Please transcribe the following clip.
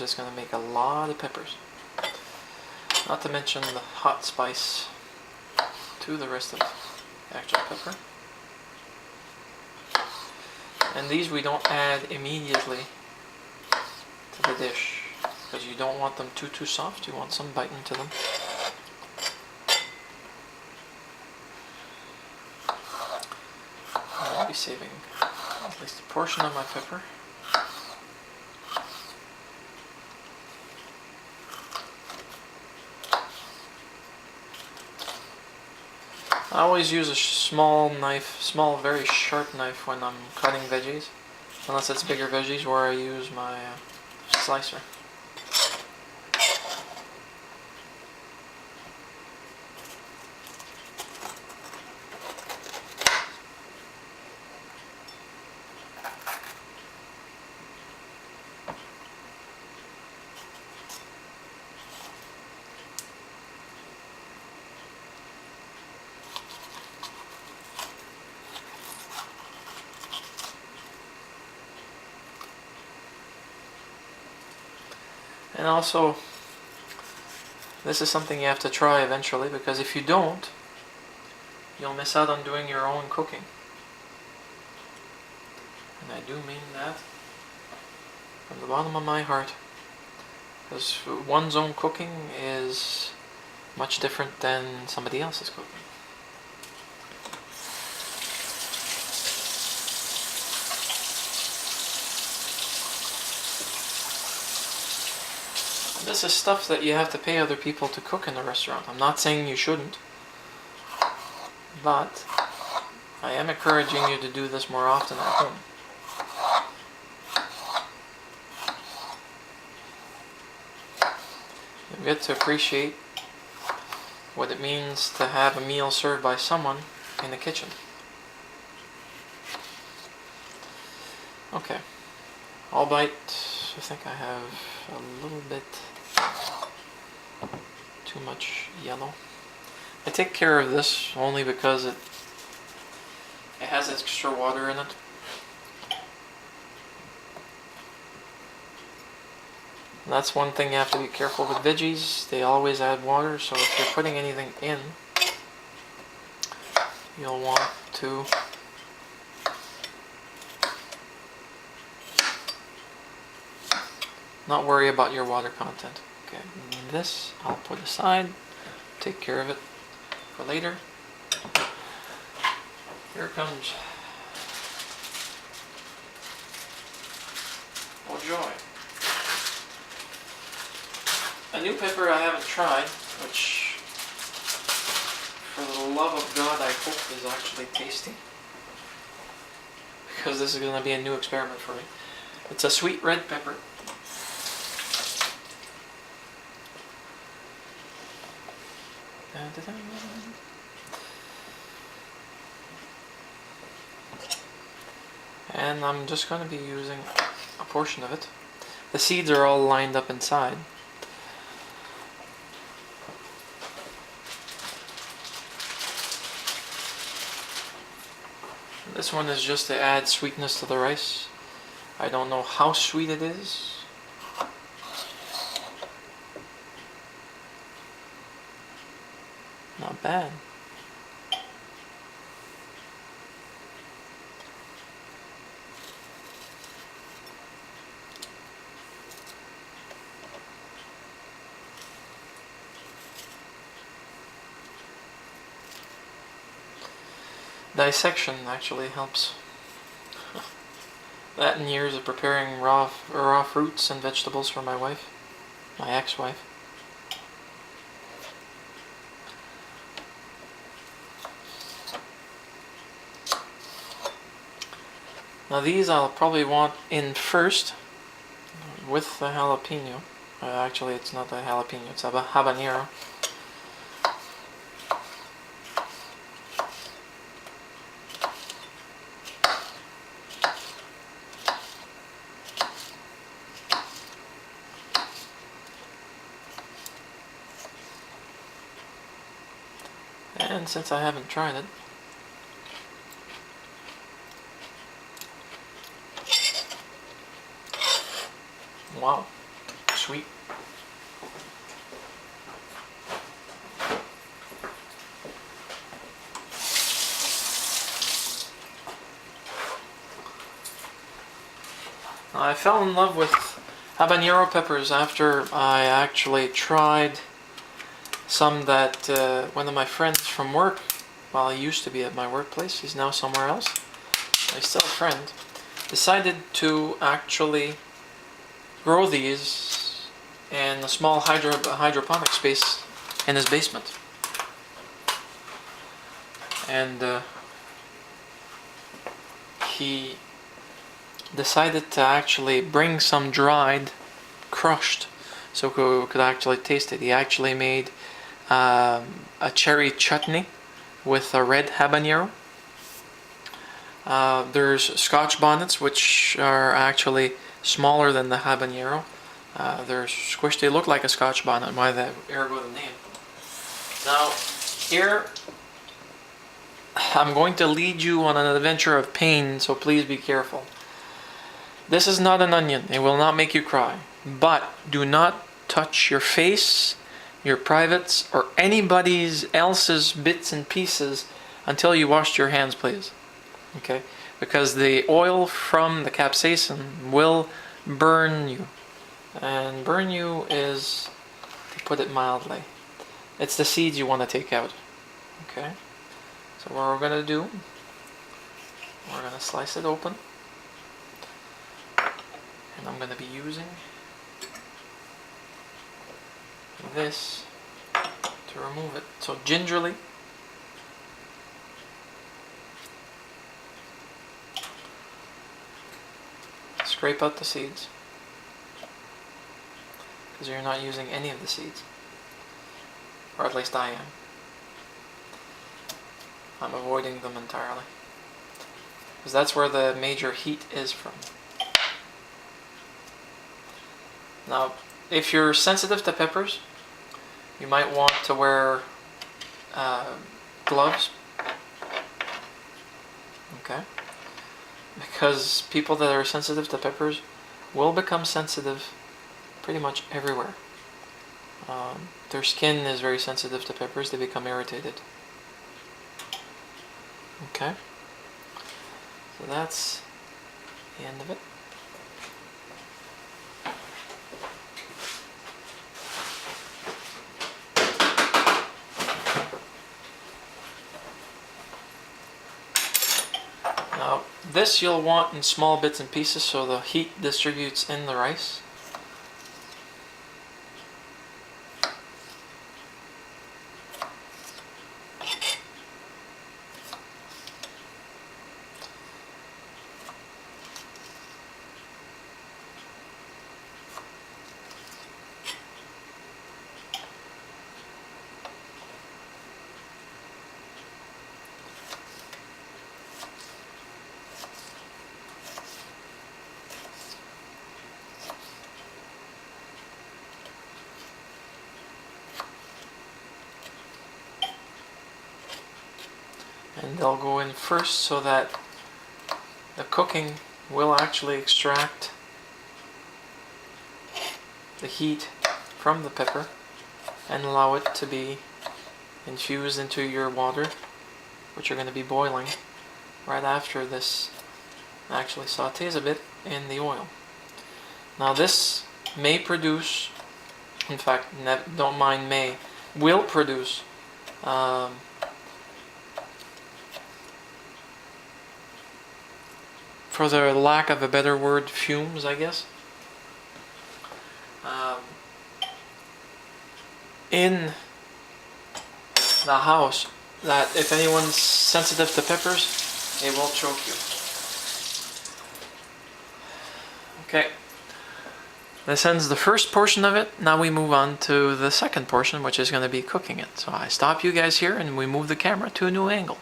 It's going to make a lot of peppers. Not to mention the hot spice to the rest of the actual pepper. And these we don't add immediately to the dish because you don't want them too soft. You want some bite into them. I'll be saving at least a portion of my pepper. I always use a small knife, very sharp knife when I'm cutting veggies, unless it's bigger veggies where I use my slicer. And also, this is something you have to try eventually, because if you don't, you'll miss out on doing your own cooking. And I do mean that from the bottom of my heart, because one's own cooking is much different than somebody else's cooking. This is stuff that you have to pay other people to cook in the restaurant. I'm not saying you shouldn't, but I am encouraging you to do this more often at home. You get to appreciate what it means to have a meal served by someone in the kitchen. Okay, albeit I think I have a little bit too much yellow. I take care of this only because it has extra water in it. And that's one thing you have to be careful with veggies. They always add water, so if you're putting anything in, you'll want to not worry about your water content. Okay, and this I'll put aside, take care of it for later. Here comes, oh joy, a new pepper I haven't tried, which for the love of God I hope is actually tasty, because this is going to be a new experiment for me. It's a sweet red pepper. And I'm just going to be using a portion of it. The seeds are all lined up inside. This one is just to add sweetness to the rice. I don't know how sweet it is. Not bad. Dissection actually helps. That and years of preparing raw fruits and vegetables for my wife, my ex-wife. Now these I'll probably want in first with the jalapeno. Actually, it's not a jalapeno, it's a habanero. And since I haven't tried it, wow, sweet. I fell in love with habanero peppers after I actually tried some that one of my friends from work, well, he used to be at my workplace, he's now somewhere else, he's still a friend, decided to actually grow these in a small hydroponic space in his basement. And he decided to actually bring some dried, crushed, so we could actually taste it. He actually made a cherry chutney with a red habanero. There's Scotch bonnets, which are actually smaller than the habanero. They're squished. They look like a Scotch bonnet, why the ergo the name. Now, here I'm going to lead you on an adventure of pain, so please be careful. This is not an onion. It will not make you cry. But do not touch your face, your privates, or anybody else's bits and pieces until you washed your hands, please. Okay? Because the oil from the capsaicin will burn you. And burn you is, to put it mildly, it's the seeds you want to take out. Okay? So what we're going to do, we're going to slice it open. And I'm going to be using this to remove it. So gingerly, scrape out the seeds, because you're not using any of the seeds, or at least I am. I'm avoiding them entirely, because that's where the major heat is from. Now, if you're sensitive to peppers, you might want to wear gloves. Okay? Because people that are sensitive to peppers will become sensitive pretty much everywhere. Their skin is very sensitive to peppers. They become irritated. Okay? So that's the end of it. Now, this you'll want in small bits and pieces so the heat distributes in the rice. And they'll go in first so that the cooking will actually extract the heat from the pepper and allow it to be infused into your water, which are going to be boiling right after this actually sautés a bit in the oil. Now this may produce, in fact, don't mind may, will produce for the lack of a better word, fumes, I guess. In the house, that if anyone's sensitive to peppers, it will choke you. Okay, this ends the first portion of it. Now we move on to the second portion, which is going to be cooking it. So I stop you guys here and we move the camera to a new angle.